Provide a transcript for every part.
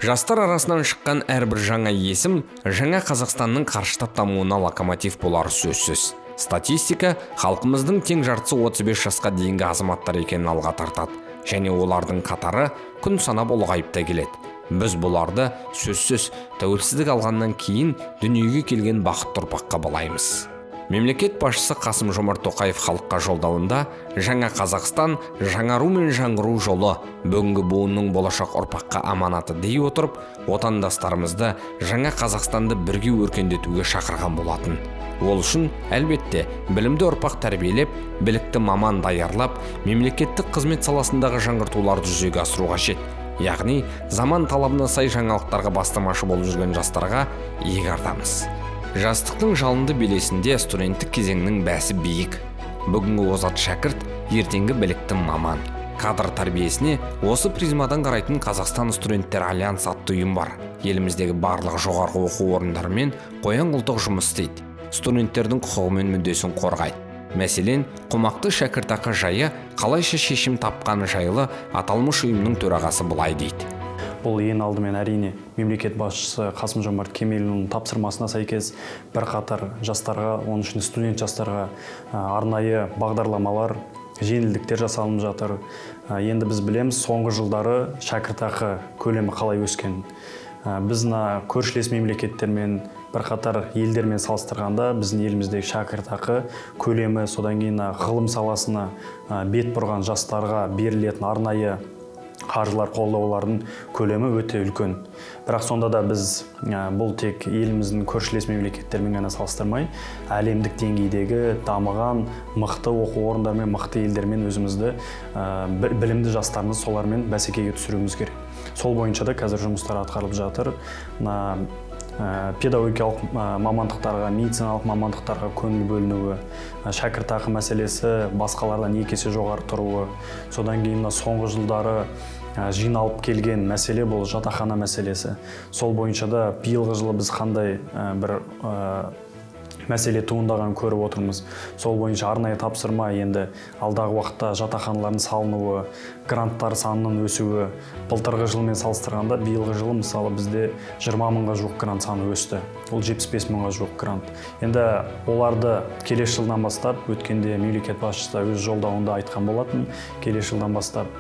Жастар арасынан шыққан әрбір жаңа есім жаңа Қазақстанның қарыштап дамуына локомотив болары сөзсіз. Статистика халқымыздың тең жартысы 35 жасқа дейінгі азаматтар екенін алға тартады, және олардың қатары күн санап ұлғайып та келеді. Біз бұларды сөзсіз тәуелсіздік алғаннан кейін дүниеге келген бақытты ұрпаққа балаймыз. Мемлекет басшысы Қасым-Жомарт Тоқаев халыққа жолдауында жаңа Қазақстан, жаңару мен жаңғыру жолы, бүгінгі буынның болашақ ұрпаққа аманаты дей отырып, отандастарымызды жаңа Қазақстанды бірге өркендетуге шақырған болатын. Ол үшін әлбетте білімді ұрпақ тәрбиелеп, білікті маман даярлап, мемлекеттік қызмет саласындағы жаңғыртуларды жүзеге асыру қажет. Яғни заман талабына сай жаңалықтарға бастамашы болып жүрген жастарға иек артамыз. Жастықтың жалынды белесінде студенттік кезеңнің бәсі биік. Бүгінгі озат шәкірт, ертеңгі білікті маман. Кадр тәрбиесіне осы призмадан қарайтын Қазақстан студенттер альянс атты ұйым бар. Еліміздегі барлық жоғарғы оқу орындарымен қоян-қолтық жұмыс істейді. Студенттердің құқығы мен мүддесін қорғайды. Мәселен, қомақты шәкіртақы жайы қалайша шешім тапқаны жайлы аталмыш ұйымның төрағасы былай дейді. Бұл ең алдымен әрине мемлекет басшысы Қасым-Жомарт Кемелұлының тапсырмасына сәйкес бірқатар жастарға, оның ішінде студент жастарға арнайы бағдарламалар, жеңілдіктер жасалынып жатыр. Енді біз білеміз, соңғы жылдары шәкіртақы көлемі қалай өскен. Біз көршілес мемлекеттермен, бірқатар елдермен салыстырғанда біздің еліміздегі шәкіртақы көлемі, содан кейін ғылым саласына бет бұрған жастарға берілетін арнайы қаржылар, қолдаулардың көлемі өте үлкен. Бірақ сонда да біз бұл тек еліміздің көршілес мемлекеттермен ғана салыстырмай, әлемдік деңгейдегі дамыған мықты оқу орындарымен, мықты елдермен өзімізді білімді жастарымыз солармен бәсекеге түсіруіміз керек. Сол бойынша да қазір жұмыстар атқарылып жатыр. Педагогикалық мамандықтарға, медициналық мамандықтарға көңіл бөлінуі, шәкіртақы мәселесі басқалардан екі есе жоғары тұруы, содан кейін соңғы жылдары жиналып келген мәселе бұл жатақхана мәселесі. Сол бойынша да биылғы жылы біз қандай бір мәселе туындаған көріп отырмыз. Сол бойынша арнайы тапсырма енді алдағы уақытта жатақханалардың салынуы, гранттар санының өсуі. Былтырғы жылмен салыстырғанда биылғы жылы мысалы бізде 20 мыңға жуық грант саны өсті. Ол 75 мыңға жуық грант. Енді оларды келесі жылдан бастап, өткенде мемлекет басшысы өз жолдауында айтқан болатын, келесі жылдан бастап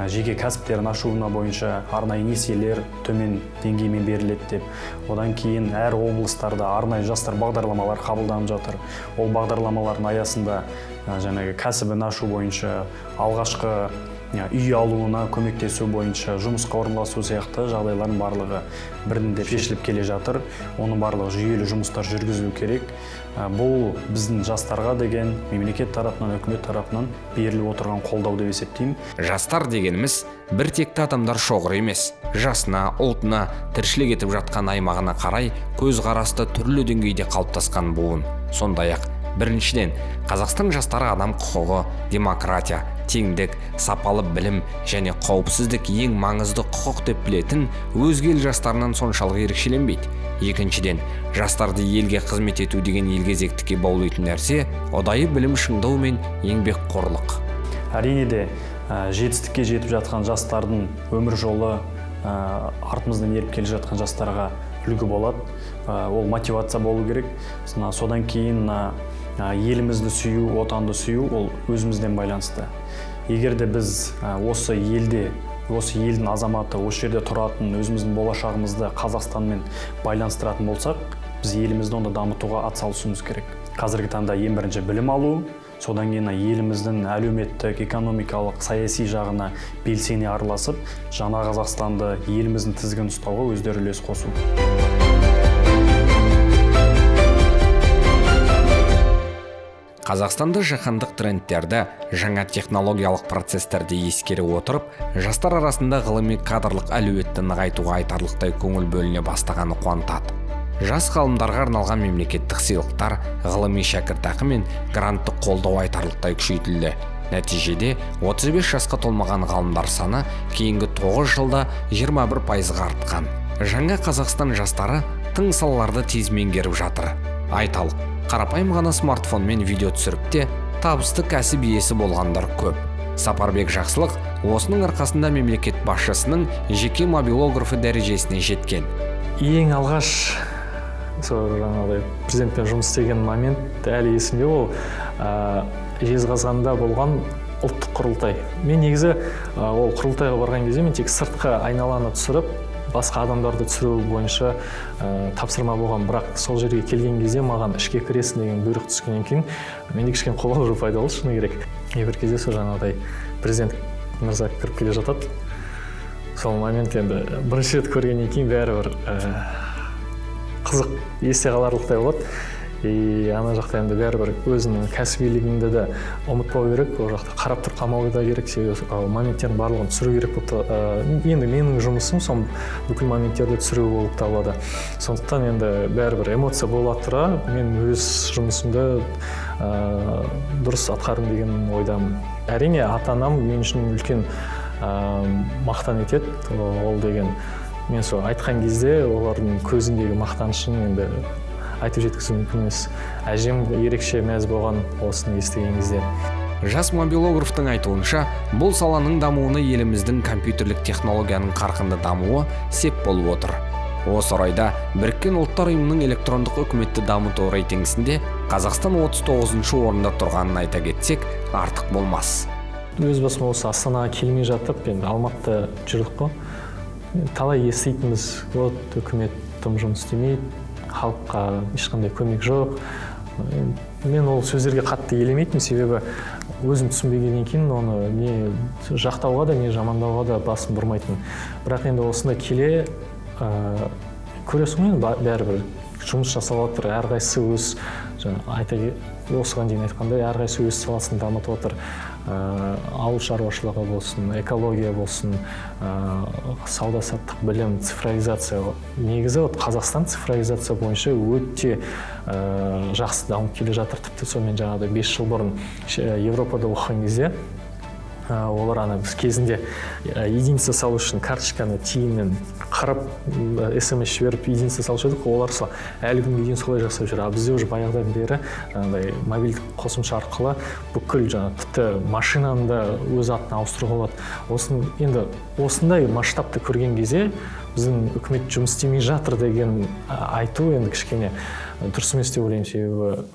жеке кәсіптерін ашуына бойынша арнайы несиелер төмен деңгеймен беріледі деп. Одан кейін әр облыстарда арнайы жастар бағдарламалар қабылданып жатыр. Ол бағдарламалардың аясында жаңағы кәсібін ашу бойынша, алғашқы үй алуына көмектесу бойынша, жұмысқа орналасу сияқты жағдайлардың барлығы бірден шешіліп келе жатыр. Оның барлығы жүйелі жұмыстар жүргізілу керек. Бұл біздің жастарға деген мемлекет тарапынан, үкімет тарапынан беріліп отырған қолдау деп есептеймін. Жастар дегеніміз бір текті адамдар шоғыры емес. Жасына, ұлтына, тіршілік етіп жатқан аймағына қарай көзқарасты түрлі деңгейде қалыптасқан буын. Сондай-ақ біріншіден, Қазақстан жастары адам құқығы, демократия, теңдік, сапалы білім және қауіпсіздік ең маңызды құқық деп білетін өзге ел жастарынан соншалық ерекшеленбейді. Екіншіден, жастарды елге қызмет ету деген елгезектікке баулайтын нәрсе ұдайы білім шыңдау мен еңбек қорлық. Әрине де жетістікке жетіп жатқан жастардың өмір жолы артымыздан еріп келе жатқан жастарға үлгі болады. Ол мотивация болу керек. Содан кейін елімізді сүю, отанды сүю ол өзімізден байланысты. Егер де біз осы елдің азаматы, осы жерде тұратын, өзіміздің болашағымызды Қазақстанмен байланыстыратын болсақ, біз елімізді онда дамытуға атсалысуымыз керек. Қазіргі таңда ең бірінші білім алу, содан кейін еліміздің әлеуметтік, экономикалық, саяси жағына белсене араласып, жаңа Қазақстанды еліміздің тізгінін ұстауға өздері үлес қосу. Қазақстанда жаһандық трендтерді, жаңа технологиялық процестерді ескере отырып, жастар арасында ғылыми кадрлық әлеуетті нығайтуға айтарлықтай көңіл бөліне бастағаны қуантады. Жас ғалымдарға арналған мемлекеттік сыйлықтар, ғылыми шәкіртақы мен гранттық қолдау айтарлықтай күшейтілді. Нәтижеде 35 жасқа толмаған ғалымдар саны кейінгі 9 жылда 21%-ға артқан. Жаңа Қазақстан жастары тың салаларды тез меңгеріп жатыр. Айталық, қарапайым ғана смартфонмен видео түсіріп те табысты кәсіп иесі болғандар көп. Сапарбек Жақсылық осының арқасында мемлекет басшысының жеке мобилографы дәрежесіне жеткен. Ең алғаш сол жаңағыдай президентпен жұмыс істеген момент әлі есімде, ол Жезқазғанда болған ұлттық құрылтай. Мен негізі ол құрылтайға барған кезде мен тек сыртқы айналаны түсіріп, басқа адамдарды түсіру бойынша тапсырма болған, бірақ сол жерге келген кезде маған ішке кіресің деген бұйрық түскеннен кейін менде кішкене қобалжу пайда болды, шыны керек. Бір кезде сол жаңағыдай президент мырза кіріп келе жатады. Сол момент енді бірінші рет көргеннен кейін бәрібір қызық, есте қаларлықтай болады. Ана жақта енді бәрібір өзінің кәсібилігіңді де ұмытпау керек, ол жақта қарап тұр қалмау да керек, себебі моменттердің барлығын түсіру керек болып. Енді менің жұмысым сол бүкіл моменттерді түсіру болып табылады. Сондықтан енді бәрібір эмоция бола тұра, мен өз жұмысымды дұрыс атқарым деген ойдамын. Әрине, ата-анам мен үшін үлкен мақтан етеді, ол деген. Мен сол айтқан кезде олардың көзіндегі мақтанышын енді айтып жеткізу мүмкін емес. Әжем ерекше мәз болған осыны естіген кезде. Жас мобилографтың айтуынша, бұл саланың дамуына еліміздің компьютерлік технологияның қарқынды дамуы сеп болып отыр. Осы орайда Біріккен ұлттар ұйымының электрондық үкіметті дамыту рейтингісінде Қазақстан 39-шы орында тұрғанын айта кетсек, артық болмас. Өз басым осы Астанаға келмей жатып, енді Алматыда жүрдік қой. Талай еститінбіз, вот үкімет тым жұмыс істемейді, халыққа ешқандай көмек жоқ. Мен ол сөздерге қатты елемейтін, себебі өзім түсінбегеннен кейін оны не жақтауға да, не жамандауға да басым бұрмайтын. Бірақ енді осында келе көресің ғой, бәрібір жұмыс жасалып отыр, әрқайсысы өз, осыған дейін айтқандай, әрқайсысы өз саласын дамытып отыр. Ауыл шаруашылығы болсын, экология болсын, сауда-саттық, білім, цифровизация. Негізі Қазақстан цифровизация бойынша өте жақсы дамып келе жатыр. Тіпті сонымен жаңағыдай 5 жыл бұрын Европада оқыған кезде олар біз кезінде единица салу үшін карточканы тиынмен қарап, смс жіберіп единица салушы едік, олар әлі күнге дейін солай жасап жүр. Бізде уже баяғыдан бері мобильдік қосымша арқылы бүкіл тіпті машинаны да өз атына ауыстыруға болады. Енді осындай масштабты көрген кезде біздің үкімет жұмыс істемей жатыр деген айту енді кішкене дұрыс емес деп ойлаймын, себебі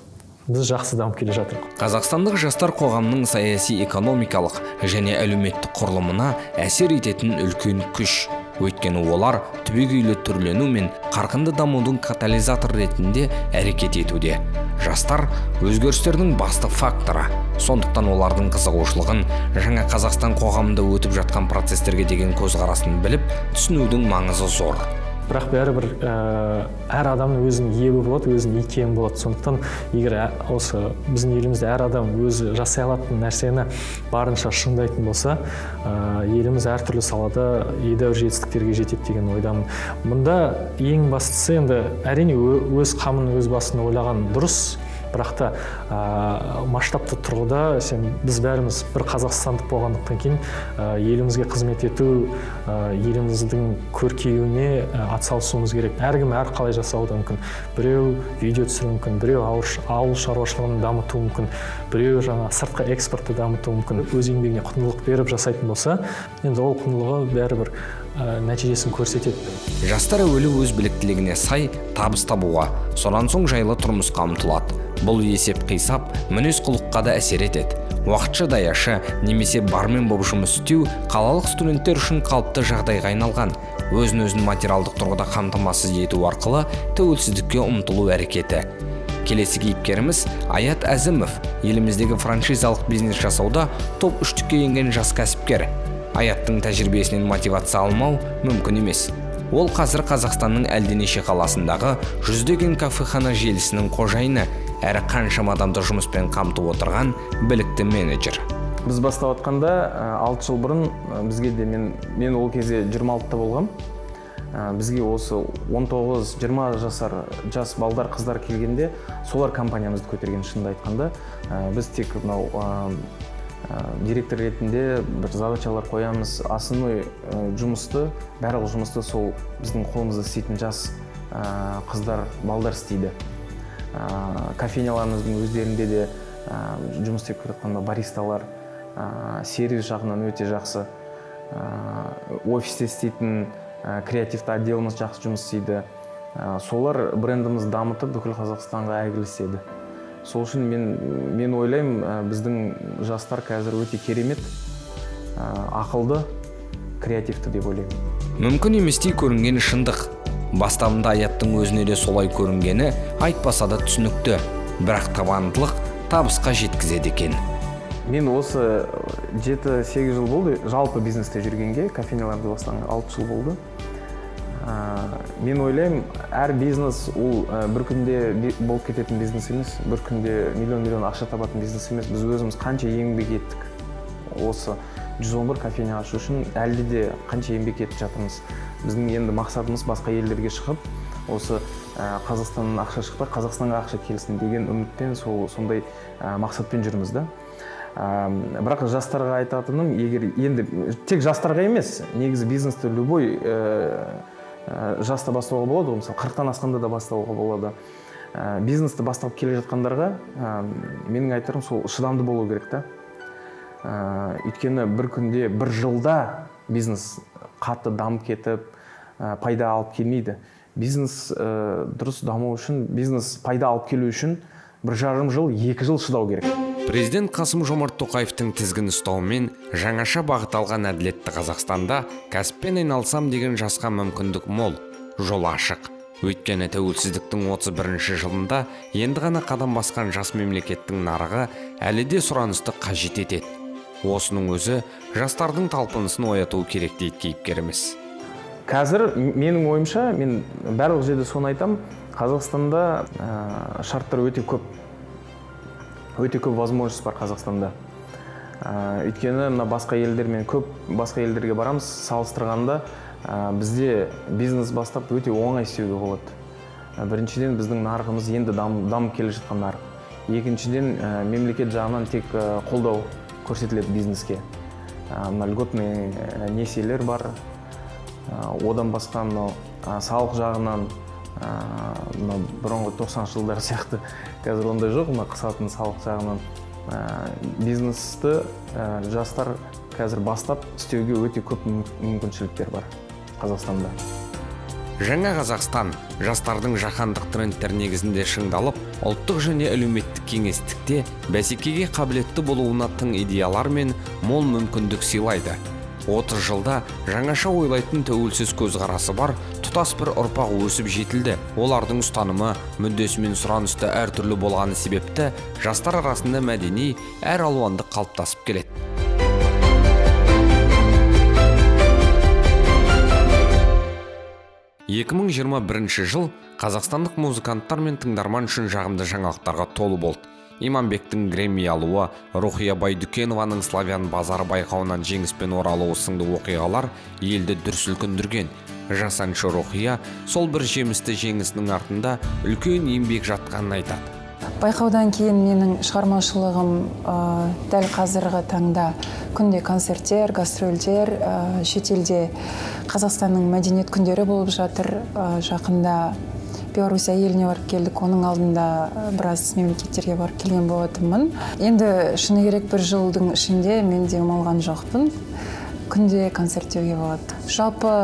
біз жақсы дамып келе жатыр. Қазақстандық жастар қоғамның саяси, экономикалық және әлеуметтік құрылымына әсер ететін үлкен күш. Өйткені олар түбегейлі түрлену мен қарқынды дамудың катализатор ретінде әрекет етуде. Жастар өзгерістердің басты факторы. Сондықтан олардың қызығушылығын жаңа Қазақстан қоғамында өтіп жатқан процестерге деген көзқарасын біліп, түсінудің маңызы зор. Бірақ бәрібір әр адамның өзінің ебі болады, өзінің икемі болады. Сондықтан егер осы біздің елімізде әр адам өзі жасай алатын нәрсені барынша шыңдайтын болса, еліміз әртүрлі салада едәуір жетістіктерге жетеді деген ойдамын. Мұнда ең бастысы енді әрине өз қамын өз басына ойлаған дұрыс. Бірақ та масштабты тұрғыда біз бәріміз бір қазақстандық болғандықтан кейін елімізге қызмет ету, еліміздің көркеюіне атсалысуымыз керек. Әркім қалай жасауы мүмкін. Біреу видео түсіру мүмкін, біреу ауыл шаруашылығын дамыту мүмкін, біреу сыртқы экспортты дамыту мүмкін. Өз еңбегіне құндылық беріп жасайтын болса, енді ол құндылығы бәрібір нәтижесін көрсетеді. Жастар әуелі өз біліктілігіне сай табыс табуға, сонан соң жайлы тұрмысқа ұмтылады. Бұл есеп қисап мінез құлыққа да әсер етеді. Уақытша даяшы немесе бармен болып жұмыс істеу қалалық студенттер үшін қалыпты жағдайға айналған. Өзін материалдық тұрғыда қамтамасыз ету арқылы тәуелсіздікке ұмтылу әрекеті. Келесі кейіпкеріміз Аят Әзімов, еліміздегі франшизалық бизнес жасауда топ 3-ке енген жас кәсіпкер. Аяттың тәжірибесінен мотивация алмау мүмкін емес. Ол қазір Қазақстанның әлденеше қаласындағы жүздеген кафехана желісінің қожайыны, әрі қаншама адамды жұмыспен қамтып отырған білікті менеджер. Біз бастап отқанда 6 жыл бұрын бізге де мен ол кезде 26-та болғам. Бізге осы 19-20 жасар жас балдар, қыздар келгенде солар компаниямызды көтерген, шынымды айтқанда. Біз тек директор ретінде бір задачалар қоямыз. Основной жұмысты, барлық жұмысты сол біздің қолымызда істейтін жас қыздар, балдар істейді. Кофейняларымыздың өздерінде де жұмыс істеп жатқан баристалар, сервис жағынан өте жақсы, офисте істейтін креативті отделіміз жақсы жұмыс істейді. Солар брендімізді дамытып бүкіл Қазақстанға әйгілі істеді. Сол үшін мен ойлаймын, біздің жастар қазір өте керемет, ақылды, креативті деп ойлаймын. Мүмкін еместей көрінген шындық. Бастамында Аяттың өзіне де солай көрінгені айтпаса да түсінікті, бірақ табандылық табысқа жеткізеді екен. Мен осы 7-8 жыл болды жалпы бизнесте жүргенге, кофейняларды бастағанға 6 жыл болды. Мен ойлаймын, әр бизнес ол бір күнде болып кететін бизнес емес, бір күнде миллион ақша табатын бизнес емес. Біз өзіміз қанша еңбек еттік. Осы 111 кофейня ашу үшін әлде де қанша еңбек етіп жатырмыз. Біздің енді мақсатымыз басқа елдерге шығып, осы Қазақстаннан ақша шықпай, Қазақстанға ақша келсін деген үмітпен, сондай мақсатпен жүрміз да. Бірақ жастарға айтатыным, егер енді тек жастарға емес, негізі бизнесті любой жаста бастауға болады, мысалы 40-тан асқанда да бастауға болады. Бизнесті бастап келе жатқандарға менің айтарым сол шыдамды болу керек та. Өйткені бір күнде, бір жылда бизнес қатты дамып кетіп, пайда алып келмейді. Бизнес дұрыс даму үшін, бизнес пайда алып келу үшін 1,5 жыл, 2 жыл шыдау керек. Президент Қасым-Жомарт Тоқаевтың тізгін ұстауымен жаңаша бағыт алған әділетті Қазақстанда кәсіппен айналысам деген жасқа мүмкіндік мол, жол ашық. Өйткені тәуелсіздіктің 31-ші жылында енді ғана қадам басқан жас мемлекеттің нарығы әлі де сұранысты қажет етеді. Осының өзі жастардың талпынысын ояту керек дейді кейіпкеріміз. Қазір менің ойымша, мен барлық жерде соны айтам, Қазақстанда шарттар өте көп возможность бар Қазақстанда. Өйткені басқа елдермен басқа елдерге барамыз, салыстырғанда бізде бизнес бастап өте оңай істеуге болады. Біріншіден біздің нарығымыз енді дамып келе жатқан нарық. Екіншіден мемлекет жағынан тек қолдау көрсетіледі бизнеске. Льготный несиелер бар. Одан басқа салық жағынан бұрынғы 90 жылдар сияқты қазір ондай жоқ, қысатын салық жағынан бизнесті жастар қазір бастап істеуге өте көп мүмкіншіліктер бар Қазақстанда. Жаңа Қазақстан жастардың жаһандық трендтер негізінде шыңдалып, ұлттық және әлеуметтік кеңістікте бәсекеге қабілетті болуына тың идеялар мен мол мүмкіндік сыйлайды. 30 жылда жаңаша ойлайтын тәуелсіз көзқарасы бар тұтас бір ұрпақ өсіп жетілді. Олардың ұстанымы, мүддесі мен сұранысы әртүрлі болғаны себепті жастар арасында мәдени әр алуандық қалыптасып келеді. жыл қазақстандық музыканттар мен тыңдарман үшін жағымды жаңалықтарға толы болды. Иманбектің Грэмми алуы, Рухия Байдүкенованың Славян базары байқауынан жеңіспен оралуы сынды оқиғалар елді дүр сілкіндірген. Жас әнші Рухия сол бір жемісті жеңісінің артында үлкен еңбек жатқанын айтады. Байқаудан кейін менің шығармашылығым дәл қазіргі таңда күнде концерттер, гастрольдер, шетелде Қазақстанның мәдениет күндері болып жатыр. Жақында Беларусь еліне барып келдік, оның алдында біраз мемлекеттерге барып келген болатынмын. Енді шыны керек бір жылдың ішінде мен демалған жоқпын. Күнде концерттеуге болады. Жалпы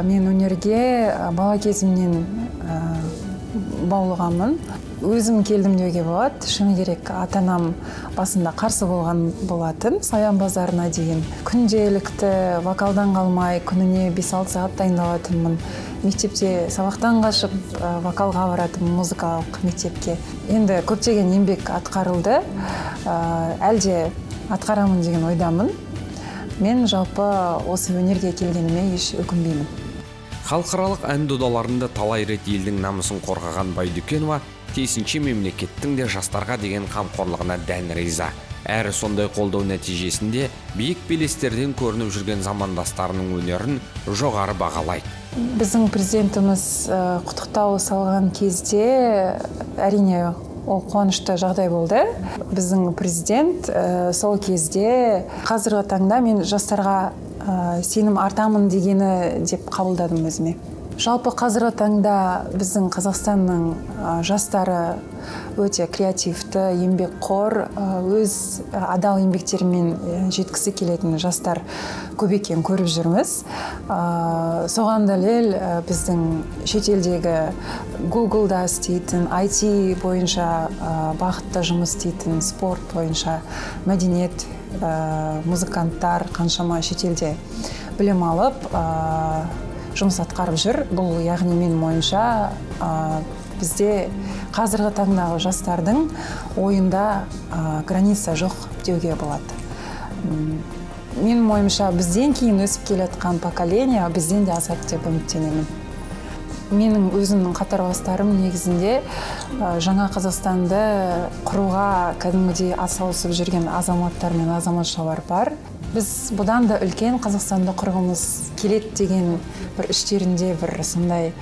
мен өнерге бала кезімнен баулығанмын. Өзім келдім деуге болады. Шыны керек, ата-анам басында қарсы болған болатын. Славян базарына дейін күнделікті вокалдан қалмай, күніне 5-6 сағат дайындалатынмын. Мектепте сабақтан қашып вокалға баратынмын, музыкалық мектепке. Енді көптеген еңбек атқарылды. Әлде атқарамын деген ойдамын. Мен жалпы осы өнерге келгеніме еш өкінбеймін. Халықаралық ән додаларында талай рет елдің намысын қорғаған Байдүкенова тиісінше мемлекеттің де жастарға деген қамқорлығына дән риза. Әрі сондай қолдау нәтижесінде биік белестерден көрініп жүрген замандастарының өнерін жоғары бағалайды. Біздің президентіміз құттықтау салған кезде әрине ол қуанышты жағдай болды. Біздің президент сол кезде қазіргі таңда мен жастарға сенім артамын дегені деп қабылдадым өзіме. Жалпы қазіргі таңда біздің Қазақстанның жастары өте креативті, еңбекқор, өз адал еңбектерімен жеткісі келетін жастар көп екенін көріп жүрміз. Соған дәлел біздің шетелдегі Google-да істейтін, IT бойынша бағытта жұмыс істейтін, спорт бойынша мәдениет, музыканттар қаншама шетелде білім алып, жұмыс атқарып жүр. Бұл яғни менің ойымша бізде қазіргі таңдағы жастардың ойында граница жоқ деуге болады. Менің ойымша бізден кейін өсіп келе жатқан поколение бізден де азат деп үміттенемін. Менің өзімнің қатарластарым негізінде жаңа Қазақстанды құруға кәдімгідей атсалысып жүрген азаматтар мен азаматшалар бар. Біз бұдан да үлкен Қазақстанды құрғымыз келеді деген бір іштерінде бір сондай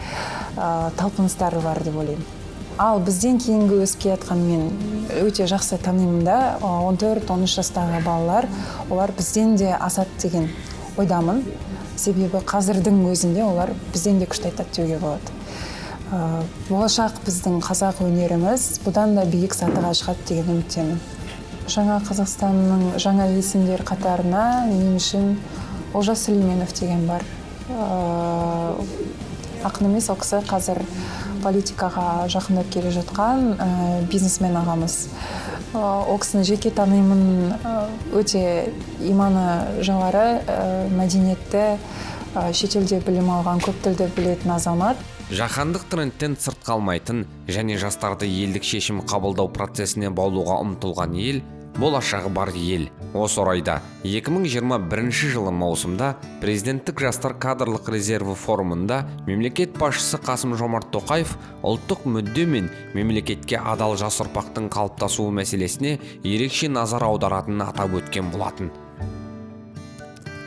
талпыныстары бар деп ойлаймын. Ал бізден кейінгі өсіп келе жатқан мен өте жақсы танимын да, 14-13 жастағы балалар, олар бізден де асады деген ойдамын. Себебі қазірдің өзінде олар бізден де күшті айтады деуге болады. Болашақ біздің қазақ өнеріміз бұдан да биік сатыға шығады деген үміттемін. Жаңа Қазақстанның жаңа есімдер қатарына мен үшін Олжас Сүлейменов деген бар. Ақын емес, ол кісі қазір политикаға жақындап келе жатқан бизнесмен ағамыз. Ол кісіні жеке танимын, өте иманы жоғары, мәдениетті, шетелде білім алған, көп тілді білетін азамат. Жаһандық трендтен сырт қалмайтын және жастарды елдік шешім қабылдау процесіне баулуға ұмтылған ел, болашағы бар ел. Осы орайда 2021 жылы маусымда президенттік жастар кадрлық резерві форумында мемлекет басшысы Қасым-Жомарт Тоқаев ұлттық мүдде мен мемлекетке адал жас ұрпақтың қалыптасуы мәселесіне ерекше назар аударатынын атап өткен болатын.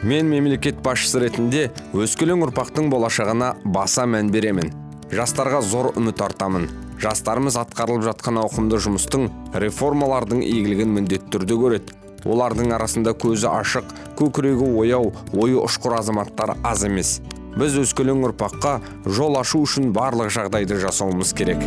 Мен мемлекет басшысы ретінде өскелең ұрпақтың болашағына баса мән беремін. Жастарға зор үміт артамын. Жастарымыз атқарылып жатқан ауқымды жұмыстың реформалардың игілігін міндетті түрде көреді. Олардың арасында көзі ашық, көкірегі ояу, ойы ұшқыр азаматтар аз емес. Біз өскелең ұрпаққа жол ашу үшін барлық жағдайды жасауымыз керек.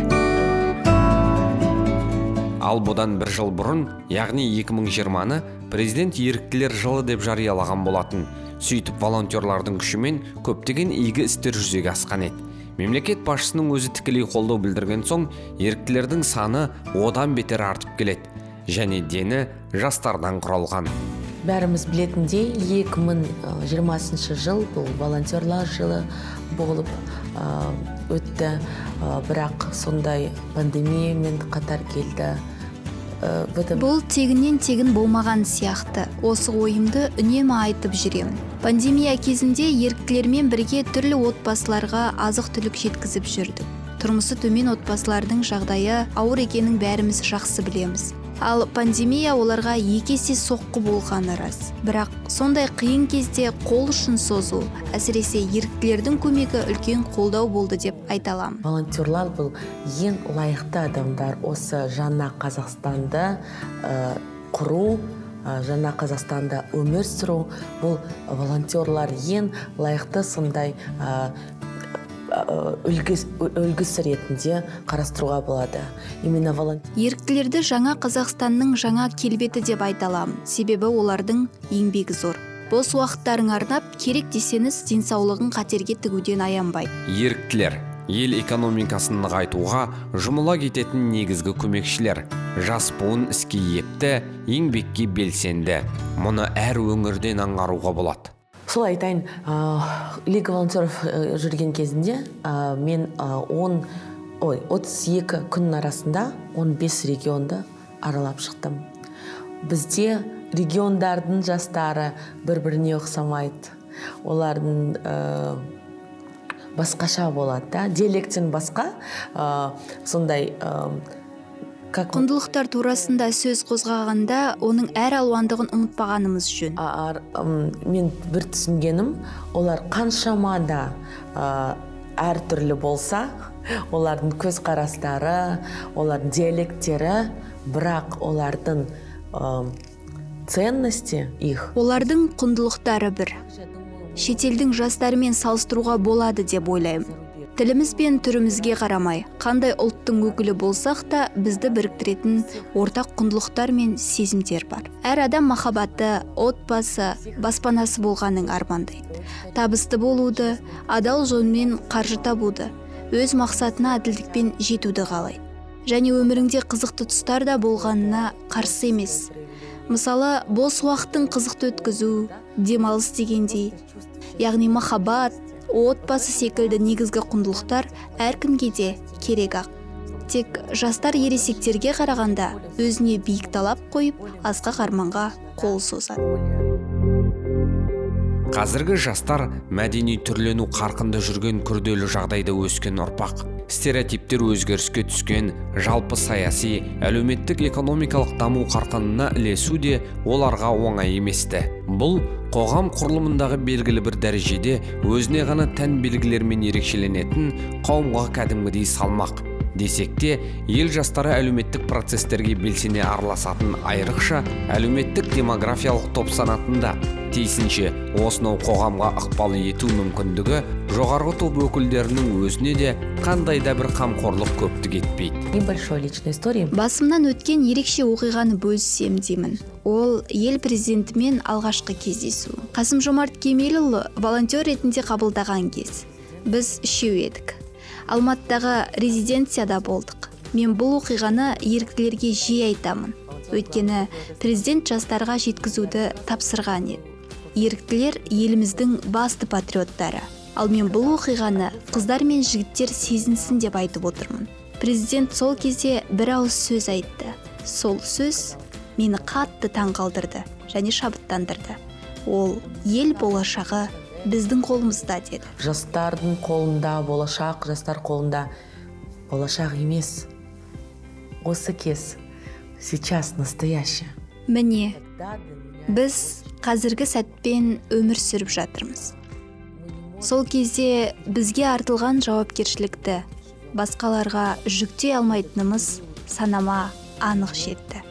Ал бұдан бір жыл бұрын, яғни 2020-ны президент еріктілер жылы деп жариялаған болатын. Сөйтіп волонтерлардың күшімен көптеген игі істер жүзеге асқан еді. Мемлекет басшысының өзі тікелей қолдау білдірген соң, еріктілердің саны одан бетер артып келеді. Және дені жастардан құралған. Бәріміз білетіндей, 2020 жыл бұл волонтерлар жылы болып өтті. Бірақ сондай пандемиямен қатар келді. Бұл тегіннен тегін болмаған сияқты. Осы ойымды үнемі айтып жүремін. Пандемия кезінде еріктілермен бірге түрлі отбасыларға азық-түлік жеткізіп жүрдік. Тұрмысы төмен отбасылардың жағдайы ауыр екенін бәріміз жақсы білеміз. Ал пандемия оларға екі есе соққы болғаны рас. Бірақ сондай қиын кезде қол ұшын созу, әсіресе еріктілердің көмегі үлкен қолдау болды деп айта аламын. Волонтерлар бұл ең лайықты адамдар. Осы жаңа Қазақстанды құру, жаңа Қазақстанда өмір сүру, бұл волонтерлар ең лайықты сондай үлгісі ретінде қарастыруға болады. Именно еріктілерді жаңа Қазақстанның жаңа келбеті деп айта аламын. Себебі олардың еңбегі зор. Бос уақыттарын арнап, керек десеңіз денсаулығын қатерге тігуден аянбайды. Еріктілер ел экономикасын нығайтуға жұмыла кететін негізгі көмекшілер. Жас буын іске епті, еңбекке белсенді. Мұны әр өңірден аңғаруға болады. Сол айтайын, Лига волонтеров жүрген кезінде мен 32 күн арасында 15 регионды аралап шықтым. Бізде региондардың жастары бір-біріне ұқсамайды. Олардың басқаша болады, да? Диалектен басқа, сондай құндылықтар турасында сөз қозғағанда, оның әр алуандығын ұмытпағанымыз жөн. Мен бір түсінгенім, олар қаншама да әр түрлі болса, олардың көзқарастары, олардың диалекттері, бірақ олардың ценности их. Олардың құндылықтары бір. Шетелдің жастарымен салыстыруға болады деп ойлаймын. тіліміз бен түрімізге қарамай, қандай ұлттың өкілі болсақ та, бізді біріктіретін ортақ құндылықтар мен сезімдер бар. Әр адам махаббаты, отбасы, баспанасы болғанын армандайды. Табысты болуды, адал жолмен қаржы табуды, өз мақсатына әділдікпен жетуді қалайды. Және өміріңде қызықты тұстар да болғанына қарсы емес. Мысалы, бос уақытын қызықты өткізу, демалыс дегендей. Яғни махаббат, отбасы секілді негізгі құндылықтар әркімге де керек ақ. Тек жастар ересектерге қарағанда өзіне биік талап қойып, асқақ арманға қол созады. Қазіргі жастар мәдени түрлену қарқында жүрген күрделі жағдайда өскен ұрпақ. Стереотиптер өзгеріске түскен, жалпы саяси, әлеуметтік экономикалық даму қарқынына ілесу де оларға оңай еместі. Бұл қоғам құрылымындағы белгілі бір дәрежеде өзіне ғана тән белгілермен ерекшеленетін қауымға кәдімгідей салмақ. Десек те, ел жастары әлеуметтік процестерге белсене араласатын айрықша әлеуметтік демографиялық топ санатында. Тиісінше, осынау қоғамға ықпал ету мүмкіндігі жоғарғы топ өкілдерінің өзіне де қандай да бір қамқорлық көптік етпейді. Небольшой личной истории. Басымнан өткен ерекше оқиғаны бөліссем деймін. Ол ел президентімен алғашқы кездесу. Қасым-Жомарт Кемелұлы волонтер ретінде қабылдаған кез. Біз үшеу едік. Алматыдағы резиденцияда болдық. Мен бұл оқиғаны еріктілерге жиі айтамын. Өйткені президент жастарға жеткізуді тапсырған еді. Еріктілер еліміздің басты патриоттары. Ал мен бұл оқиғаны қыздар мен жігіттер сезінсін деп айтып отырмын. Президент сол кезде бір ауыз сөз айтты. Сол сөз мені қатты таңғалдырды және шабыттандырды. Ол ел болашағы біздің қолымызда деді. Жастардың қолында болашақ, жастар қолында болашақ емес. Осы кез, сейчас настоящее. Міне, біз қазіргі сәтпен өмір сүріп жатырмыз. Сол кезде бізге артылған жауапкершілікті басқаларға жүктей алмайтынымыз санама анық жетті.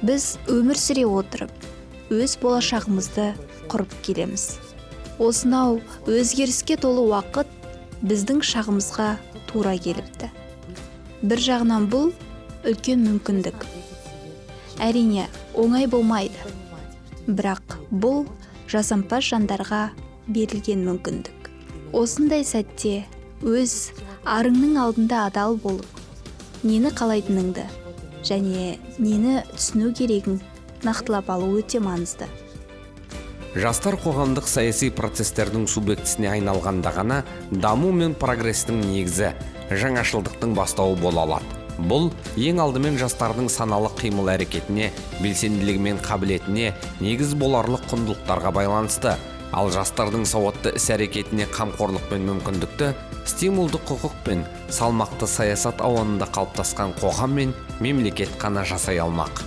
Біз өмір сүре отырып, өз болашағымызды құрып келеміз. Осынау өзгеріске толы уақыт біздің шағымызға тура келіпті. Бір жағынан бұл үлкен мүмкіндік. Әрине, оңай болмайды. Бірақ бұл жасампаз жандарға берілген мүмкіндік. Осындай сәтте өз арыңның алдында адал болып, нені қалайтыныңды және нені түсіну керегін нақтылап алу өте маңызды. Жастар қоғамдық саяси процестердің субъектісіне айналғанда ғана даму мен прогрестің негізі, жаңашылдықтың бастауы бола алады. Бұл ең алдымен жастардың саналы қимыл әрекетіне, белсенділігі мен қабілетіне, негіз боларлық құндылықтарға байланысты. Ал жастардың сауатты іс әрекетіне қамқорлық пен мүмкіндікті стимулды құқық пен салмақты саясат ауанында қалыптасқан қоғам мен мемлекет қана жасай алмақ.